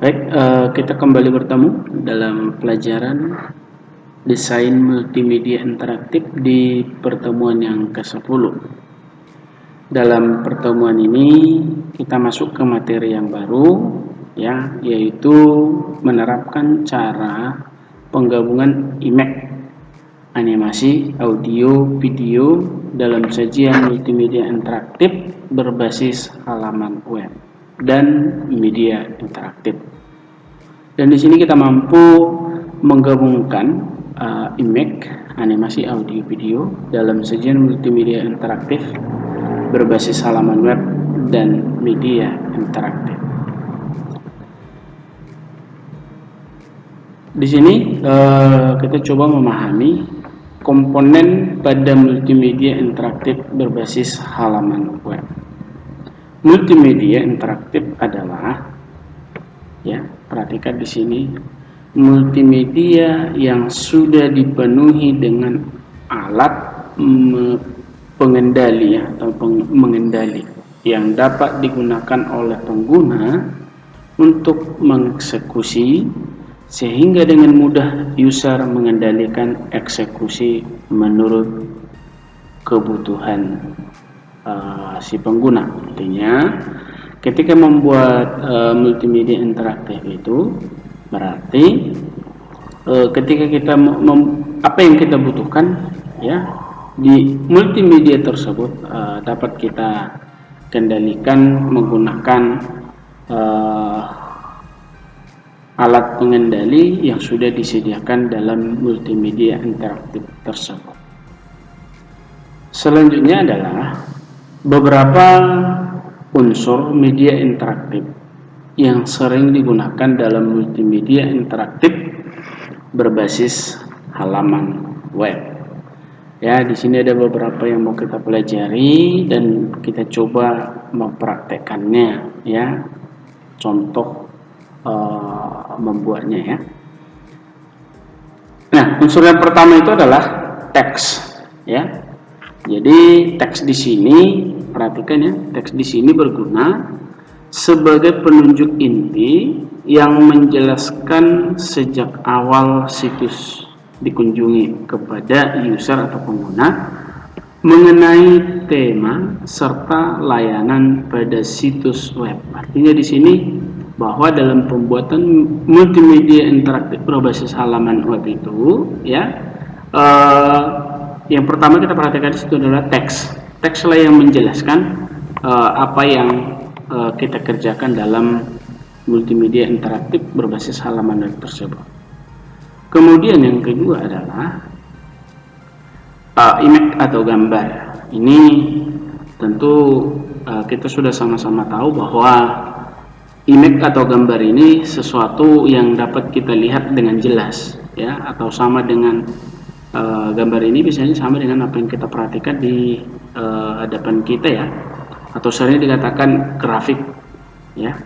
Baik, kita kembali bertemu dalam pelajaran desain multimedia interaktif di pertemuan yang ke-10. Dalam pertemuan ini kita masuk ke materi yang baru, ya, yaitu menerapkan cara penggabungan IMEC, animasi, audio, video dalam sajian multimedia interaktif berbasis halaman web dan media interaktif. Dan di sini kita mampu menggabungkan IMEC, animasi, audio, video dalam sajian multimedia interaktif berbasis halaman web dan media interaktif. Di sini kita coba memahami komponen pada multimedia interaktif berbasis halaman web. Multimedia interaktif adalah, ya, perhatikan di sini, multimedia yang sudah dipenuhi dengan alat pengendali atau mengendali yang dapat digunakan oleh pengguna untuk mengeksekusi, sehingga dengan mudah user mengendalikan eksekusi menurut kebutuhan si pengguna. Artinya ketika membuat multimedia interaktif itu berarti ketika kita apa yang kita butuhkan, ya, di multimedia tersebut dapat kita kendalikan menggunakan alat pengendali yang sudah disediakan dalam multimedia interaktif tersebut. Selanjutnya adalah beberapa unsur media interaktif yang sering digunakan dalam multimedia interaktif berbasis halaman web. Ya, di sini ada beberapa yang mau kita pelajari dan kita coba mempraktekannya, ya. Contoh membuatnya, ya. Nah, unsur yang pertama itu adalah teks, ya. Jadi teks di sini, perhatikan ya, teks di sini berguna sebagai penunjuk inti yang menjelaskan sejak awal situs dikunjungi kepada user atau pengguna mengenai tema serta layanan pada situs web. Artinya di sini bahwa dalam pembuatan multimedia interaktif berbasis halaman web itu, ya, yang pertama kita perhatikan di situ adalah teks. Tekslah yang menjelaskan apa yang kita kerjakan dalam multimedia interaktif berbasis halaman web tersebut. Kemudian yang kedua adalah IMEC atau gambar. Ini tentu kita sudah sama-sama tahu bahwa IMEC atau gambar ini sesuatu yang dapat kita lihat dengan jelas, ya, atau sama dengan gambar ini biasanya sama dengan apa yang kita perhatikan di hadapan kita, ya, atau sering dikatakan grafik, ya.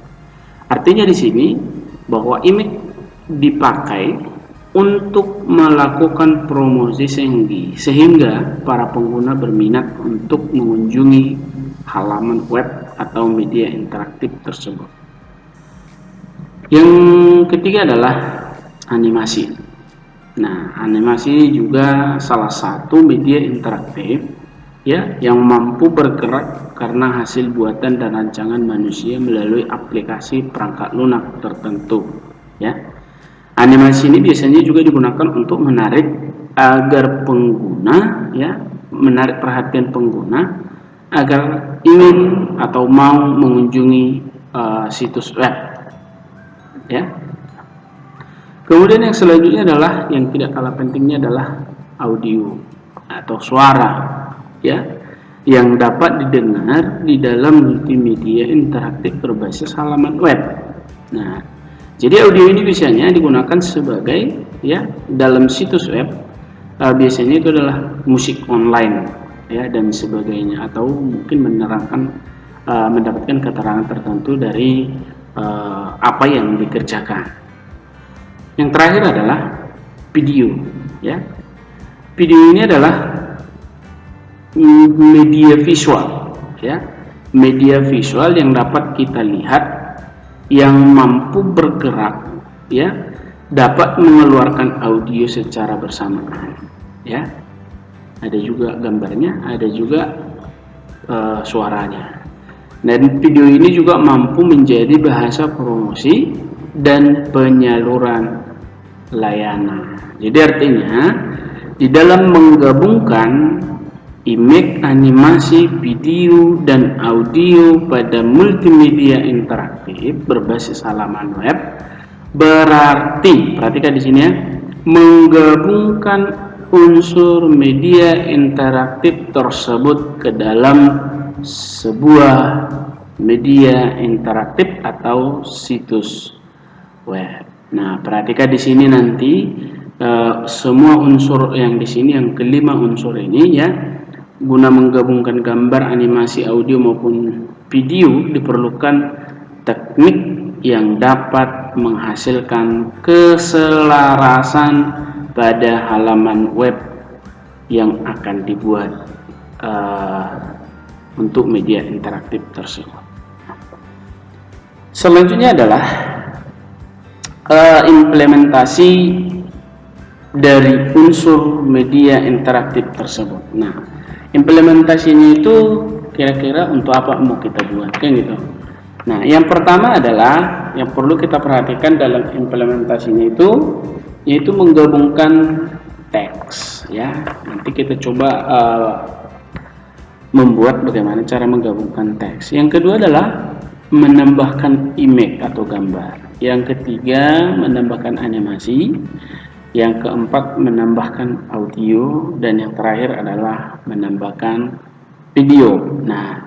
Artinya di sini bahwa IMEC dipakai untuk melakukan promosi sehingga para pengguna berminat untuk mengunjungi halaman web atau media interaktif tersebut. Yang ketiga adalah animasi. Nah, animasi juga salah satu media interaktif, ya, yang mampu bergerak karena hasil buatan dan rancangan manusia melalui aplikasi perangkat lunak tertentu, ya. Animasi ini biasanya juga digunakan untuk menarik agar pengguna, ya, menarik perhatian pengguna agar ingin atau mau mengunjungi situs web, ya. Kemudian yang selanjutnya adalah yang tidak kalah pentingnya adalah audio atau suara, ya, yang dapat didengar di dalam multimedia interaktif berbasis halaman web. Nah, jadi audio ini biasanya digunakan sebagai, ya, dalam situs web, biasanya itu adalah musik online, ya, dan sebagainya, atau mungkin menerangkan mendapatkan keterangan tertentu dari apa yang dikerjakan. Yang terakhir adalah video, ya. Video ini adalah media visual, ya, media visual yang dapat kita lihat yang mampu bergerak, ya, dapat mengeluarkan audio secara bersamaan, ya. Ada juga gambarnya, ada juga suaranya. Dan video ini juga mampu menjadi bahasa promosi dan penyaluran layanan. Jadi artinya di dalam menggabungkan image, animasi, video, dan audio pada multimedia interaktif berbasis halaman web, berarti, perhatikan di sini ya, menggabungkan unsur media interaktif tersebut ke dalam sebuah media interaktif atau situs web. Nah, perhatikan di sini nanti semua unsur yang di sini, yang kelima unsur ini ya, guna menggabungkan gambar, animasi, audio maupun video diperlukan teknik yang dapat menghasilkan keselarasan pada halaman web yang akan dibuat untuk media interaktif tersebut. Selanjutnya adalah implementasi dari unsur media interaktif tersebut. Nah, implementasinya itu kira-kira untuk apa mau kita buat, kan gitu. Nah, yang pertama adalah yang perlu kita perhatikan dalam implementasinya itu, yaitu menggabungkan teks, ya. Nanti kita coba membuat bagaimana cara menggabungkan teks. Yang kedua adalah menambahkan image atau gambar. Yang ketiga menambahkan animasi. Yang keempat menambahkan audio, dan yang terakhir adalah menambahkan video. Nah,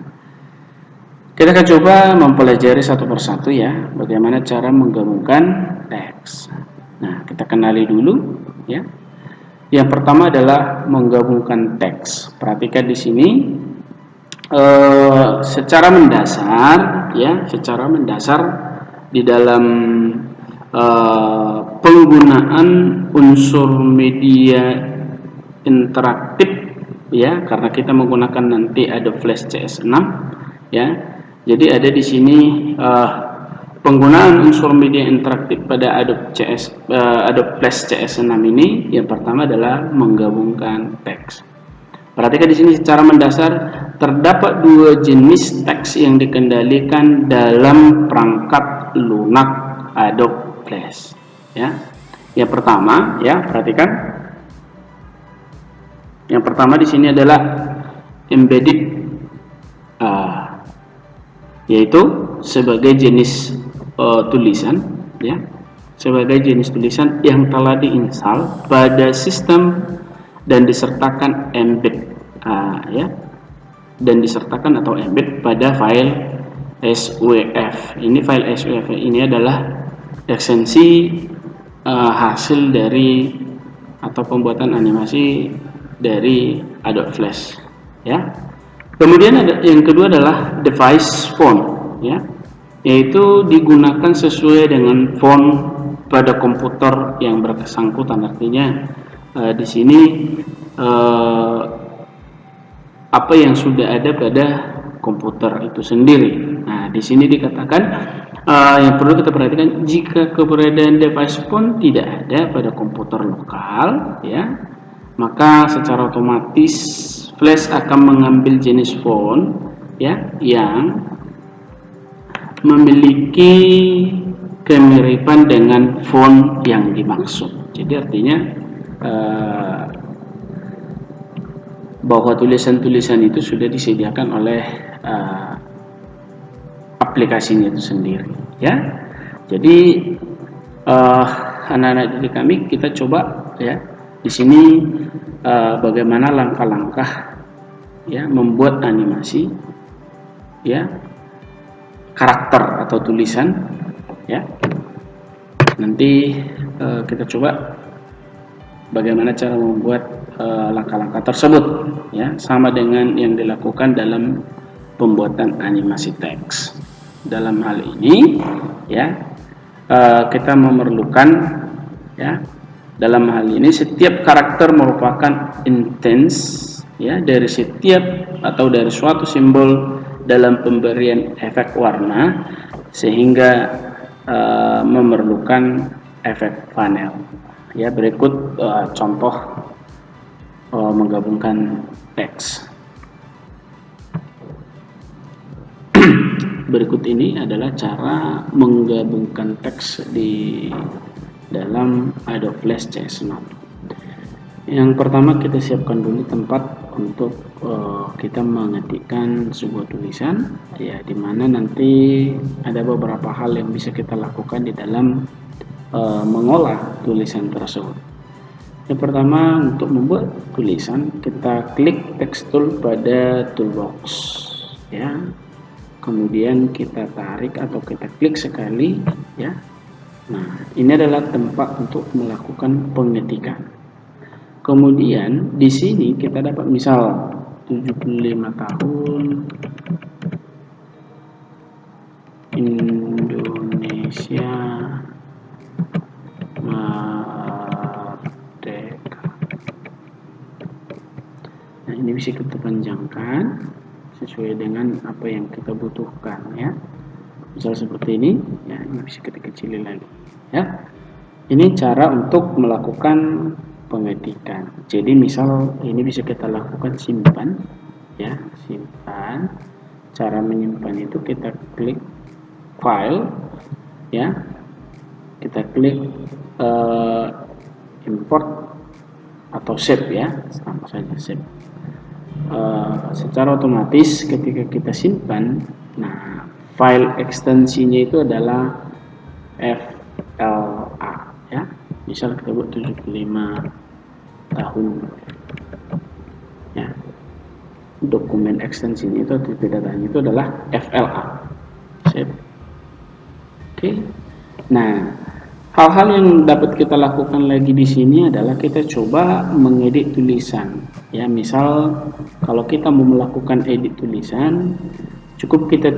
kita akan coba mempelajari satu persatu ya, bagaimana cara menggabungkan teks. Nah, kita kenali dulu ya. Yang pertama adalah menggabungkan teks. Perhatikan di sini secara mendasar ya, secara mendasar di dalam penggunaan unsur media interaktif ya, karena kita menggunakan nanti Adobe Flash CS6 ya. Jadi ada di sini penggunaan unsur media interaktif pada Adobe Flash CS6 ini. Yang pertama adalah menggabungkan teks. Perhatikan di sini secara mendasar terdapat dua jenis teks yang dikendalikan dalam perangkat lunak Adobe Flash ya. Yang pertama ya, perhatikan. Yang pertama di sini adalah embedded, yaitu sebagai jenis tulisan ya, sebagai jenis tulisan yang telah diinstal pada sistem dan disertakan embed ya, dan disertakan atau embed pada file SWF. Ini file SWF ini adalah ekstensi hasil dari atau pembuatan animasi dari Adobe Flash ya. Kemudian ada yang kedua adalah device font ya, yaitu digunakan sesuai dengan font pada komputer yang bersangkutan. Artinya di sini apa yang sudah ada pada komputer itu sendiri. Nah, di sini dikatakan yang perlu kita perhatikan, jika keberadaan device font tidak ada pada komputer lokal ya, maka secara otomatis Flash akan mengambil jenis font ya yang memiliki kemiripan dengan font yang dimaksud. Jadi artinya bahwa tulisan-tulisan itu sudah disediakan oleh aplikasinya itu sendiri ya. Jadi anak-anak didik kami, kita coba ya di sini bagaimana langkah-langkah ya membuat animasi ya, karakter atau tulisan ya. Nanti kita coba bagaimana cara membuat langkah-langkah tersebut ya, sama dengan yang dilakukan dalam pembuatan animasi teks. Dalam hal ini ya, kita memerlukan ya, dalam hal ini setiap karakter merupakan intens ya dari setiap atau dari suatu simbol dalam pemberian efek warna, sehingga memerlukan efek panel. Ya, berikut contoh menggabungkan teks. Berikut ini adalah cara menggabungkan teks di dalam Adobe Flash CS Note. Yang pertama, kita siapkan dulu tempat untuk kita mengetikkan sebuah tulisan, ya, dimana nanti ada beberapa hal yang bisa kita lakukan di dalam mengolah tulisan tersebut. Yang pertama, untuk membuat tulisan, kita klik text tool pada toolbox, ya. Kemudian kita tarik atau kita klik sekali, ya. Nah, ini adalah tempat untuk melakukan pengetikan. Kemudian di sini kita dapat misal 75 tahun Indonesia merdeka. Nah, ini bisa kita panjangkan sesuai dengan apa yang kita butuhkan, ya. Misal seperti ini, ya, ini bisa kita kecilin lagi, ya. Ini cara untuk melakukan pengetikan. Jadi misal ini bisa kita lakukan simpan, ya, simpan. Cara menyimpan itu kita klik file, ya, kita klik import atau save, ya, sama saja save. Secara otomatis ketika kita simpan, nah, file ekstensinya itu adalah FLA, ya. Misal kita buat 75 tahun, ya. Dokumen ekstensinya itu atau datanya itu adalah FLA. Save. Oke. Nah, hal-hal yang dapat kita lakukan lagi di sini adalah kita coba mengedit tulisan, ya. Misal kalau kita mau melakukan edit tulisan, cukup kita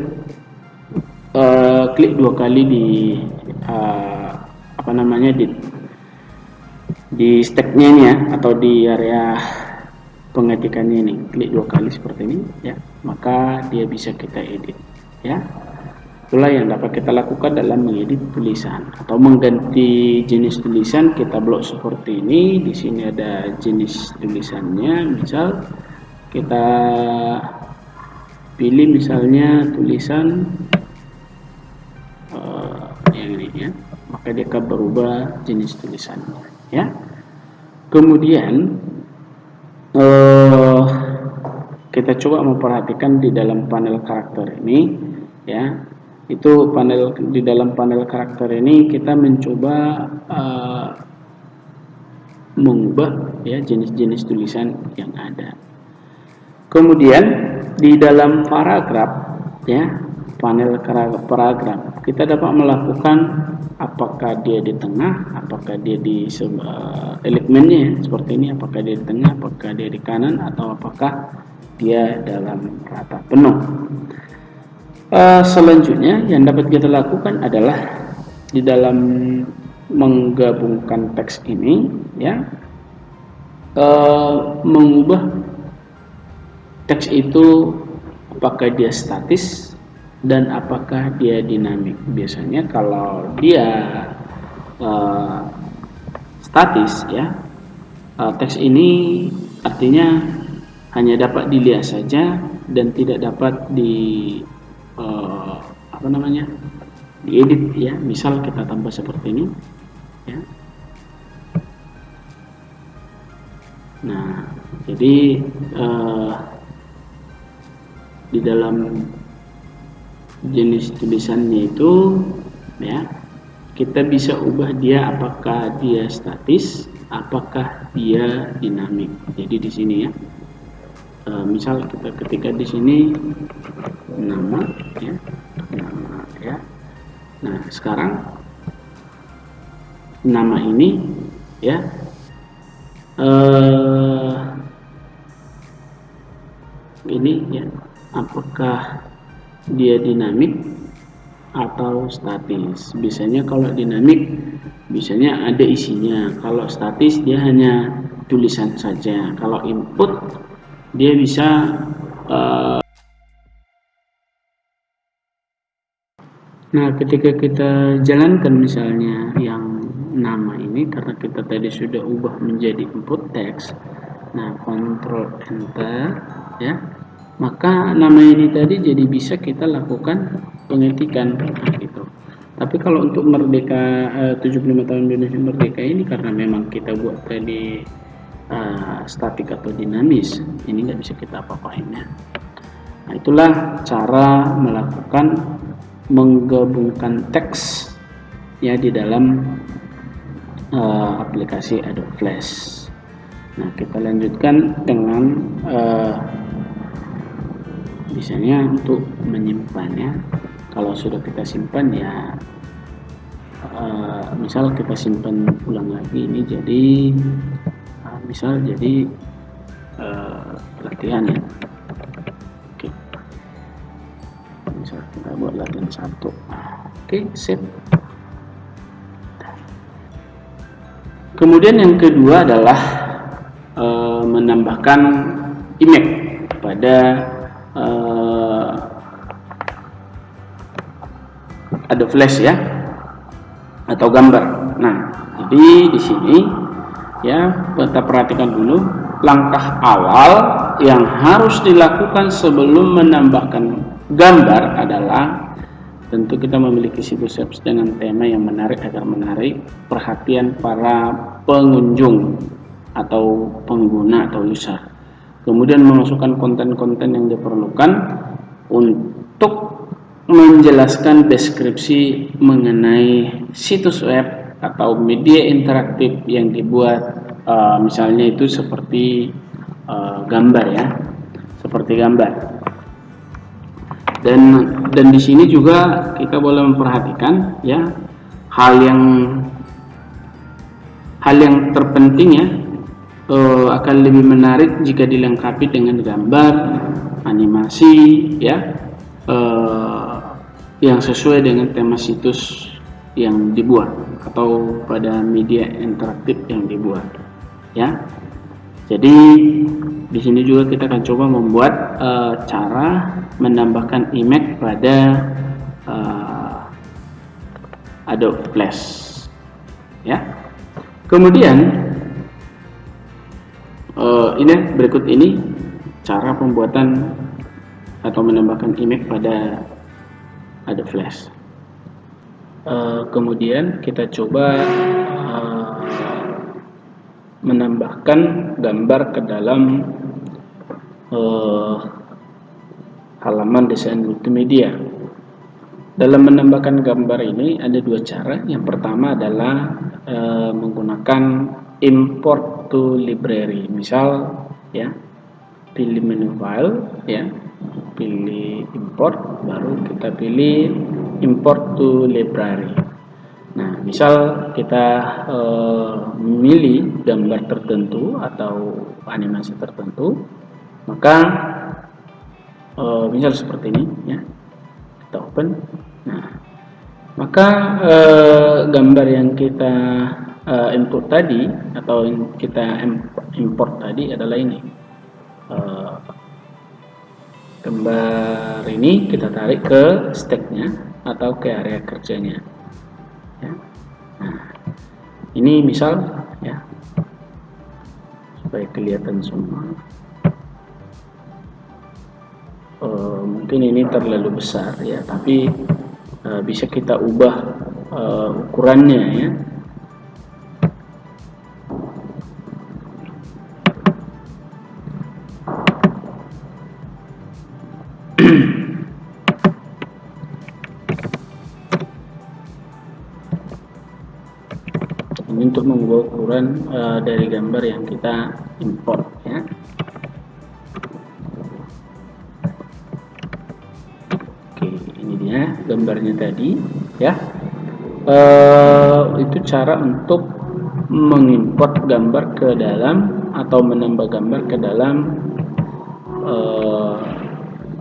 klik 2 kali di di stacknya ini, ya, atau di area pengetikannya ini, klik 2 kali seperti ini, ya, maka dia bisa kita edit, ya. Itulah yang dapat kita lakukan dalam mengedit tulisan atau mengganti jenis tulisan. Kita blok seperti ini. Di sini ada jenis tulisannya. Misal kita pilih misalnya tulisan yang ini, ya, maka dia akan berubah jenis tulisannya, ya. Kemudian kita coba memperhatikan di dalam panel karakter ini, ya. Itu panel di dalam panel karakter ini kita mencoba mengubah, ya, jenis-jenis tulisan yang ada. Kemudian di dalam paragraf, ya, panel paragraf, kita dapat melakukan apakah dia di tengah, apakah dia di elemennya, ya, seperti ini, apakah dia di tengah, apakah dia di kanan, atau apakah dia dalam rata penuh. Selanjutnya yang dapat kita lakukan adalah di dalam menggabungkan teks ini, ya, mengubah teks itu apakah dia statis dan apakah dia dinamik. Biasanya kalau dia statis, ya, teks ini artinya hanya dapat dilihat saja dan tidak dapat diedit, ya. Misal kita tambah seperti ini, ya. Nah, jadi di dalam jenis tulisannya itu, ya, kita bisa ubah dia apakah dia statis, apakah dia dinamik. Jadi di sini, ya, misal kita ketika di sini nama, ya, nama, ya. Nah, sekarang nama ini, ya, ini, ya, apakah dia dinamik atau statis. Biasanya kalau dinamik biasanya ada isinya, kalau statis dia hanya tulisan saja. Kalau input dia bisa Nah, ketika kita jalankan misalnya yang nama ini, karena kita tadi sudah ubah menjadi input teks, nah Ctrl Enter ya, maka nama ini tadi jadi bisa kita lakukan pengetikan gitu. Tapi kalau untuk Merdeka 75 tahun Indonesia Merdeka ini, karena memang kita buat tadi statik atau dinamis, ini nggak bisa kita apa-apain ya. Nah, itulah cara melakukan menggabungkan teks ya di dalam aplikasi Adobe Flash. Nah, kita lanjutkan dengan misalnya untuk menyimpannya. Kalau sudah kita simpan ya, misal kita simpan ulang lagi ini jadi misal jadi latihan ya. Misal kita buat latihan 1. Oke, save. Kemudian yang kedua adalah menambahkan image pada Adobe Flash ya, atau gambar. Nah, jadi di sini ya, kita perhatikan dulu langkah awal yang harus dilakukan sebelum menambahkan gambar adalah tentu kita memiliki situs apps dengan tema yang menarik agar menarik perhatian para pengunjung atau pengguna atau user. Kemudian memasukkan konten-konten yang diperlukan untuk menjelaskan deskripsi mengenai situs web atau media interaktif yang dibuat, misalnya itu seperti gambar ya, seperti gambar. Dan di sini juga kita boleh memperhatikan ya hal yang terpenting ya, akan lebih menarik jika dilengkapi dengan gambar, animasi ya, yang sesuai dengan tema situs yang dibuat atau pada media interaktif yang dibuat ya. Jadi di sini juga kita akan coba membuat cara menambahkan image pada Adobe Flash ya. Kemudian ini berikut ini cara pembuatan atau menambahkan image pada Adobe Flash. Kemudian kita coba menambahkan gambar ke dalam halaman desain multimedia. Dalam menambahkan gambar ini ada dua cara. Yang pertama adalah menggunakan import to library. Misal ya, pilih menu file ya, pilih import, baru kita pilih import to library. Nah, misal kita memilih gambar tertentu atau animasi tertentu, maka misal seperti ini ya, kita open. Nah, maka gambar yang kita input tadi atau kita import tadi adalah ini. Gambar ini kita tarik ke stacknya atau ke area kerjanya ya. Nah, ini misal ya, supaya kelihatan semua. Mungkin ini terlalu besar ya, tapi bisa kita ubah ukurannya ya. Ini untuk mengubah ukuran dari gambar yang kita import ya. Oke, ini dia gambarnya tadi ya. Itu cara untuk mengimport gambar ke dalam atau menambah gambar ke dalam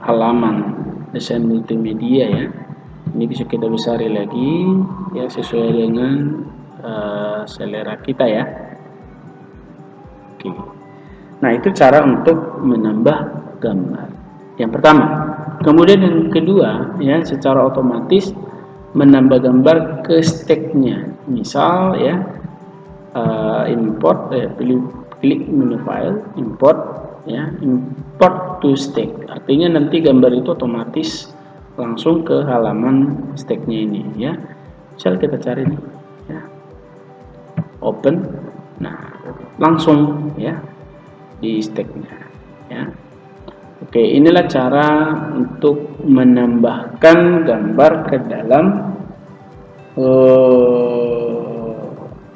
halaman desain multimedia ya. Ini bisa kita besari lagi ya, sesuai dengan selera kita ya. Oke. Nah, itu cara untuk menambah gambar yang pertama. Kemudian yang kedua ya, secara otomatis menambah gambar ke stacknya. Misal ya, import, pilih klik menu file, import ya, import to stack. Artinya nanti gambar itu otomatis langsung ke halaman stacknya ini ya. Misal kita cari nih ya, open, nah langsung ya di stacknya ya. Oke, inilah cara untuk menambahkan gambar ke dalam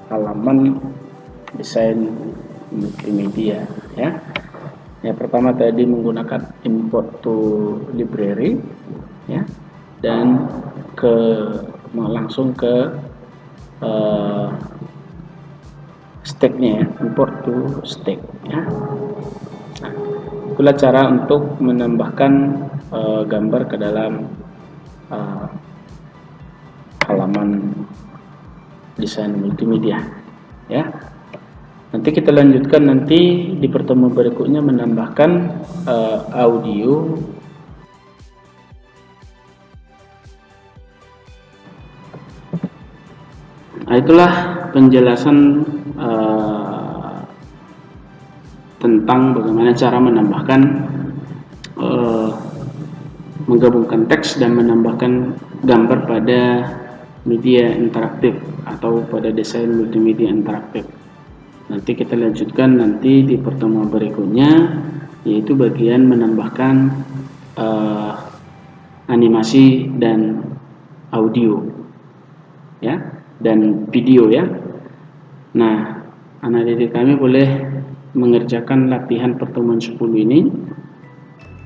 halaman desain multimedia ya. Yang pertama tadi menggunakan import to library ya, dan langsung ke stacknya ya, import to stack ya. Nah, itulah cara untuk menambahkan gambar ke dalam halaman desain multimedia ya. Nanti kita lanjutkan nanti di pertemuan berikutnya menambahkan audio. Nah, itulah penjelasan tentang bagaimana cara menambahkan menggabungkan teks dan menambahkan gambar pada media interaktif atau pada desain multimedia interaktif. Nanti kita lanjutkan nanti di pertemuan berikutnya, yaitu bagian menambahkan animasi dan audio ya, dan video ya. Nah, anak didik kami boleh mengerjakan latihan pertemuan 10 ini,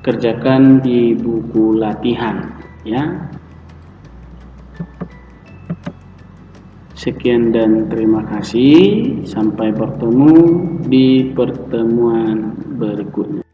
kerjakan di buku latihan ya. Sekian dan terima kasih. Sampai bertemu di pertemuan berikutnya.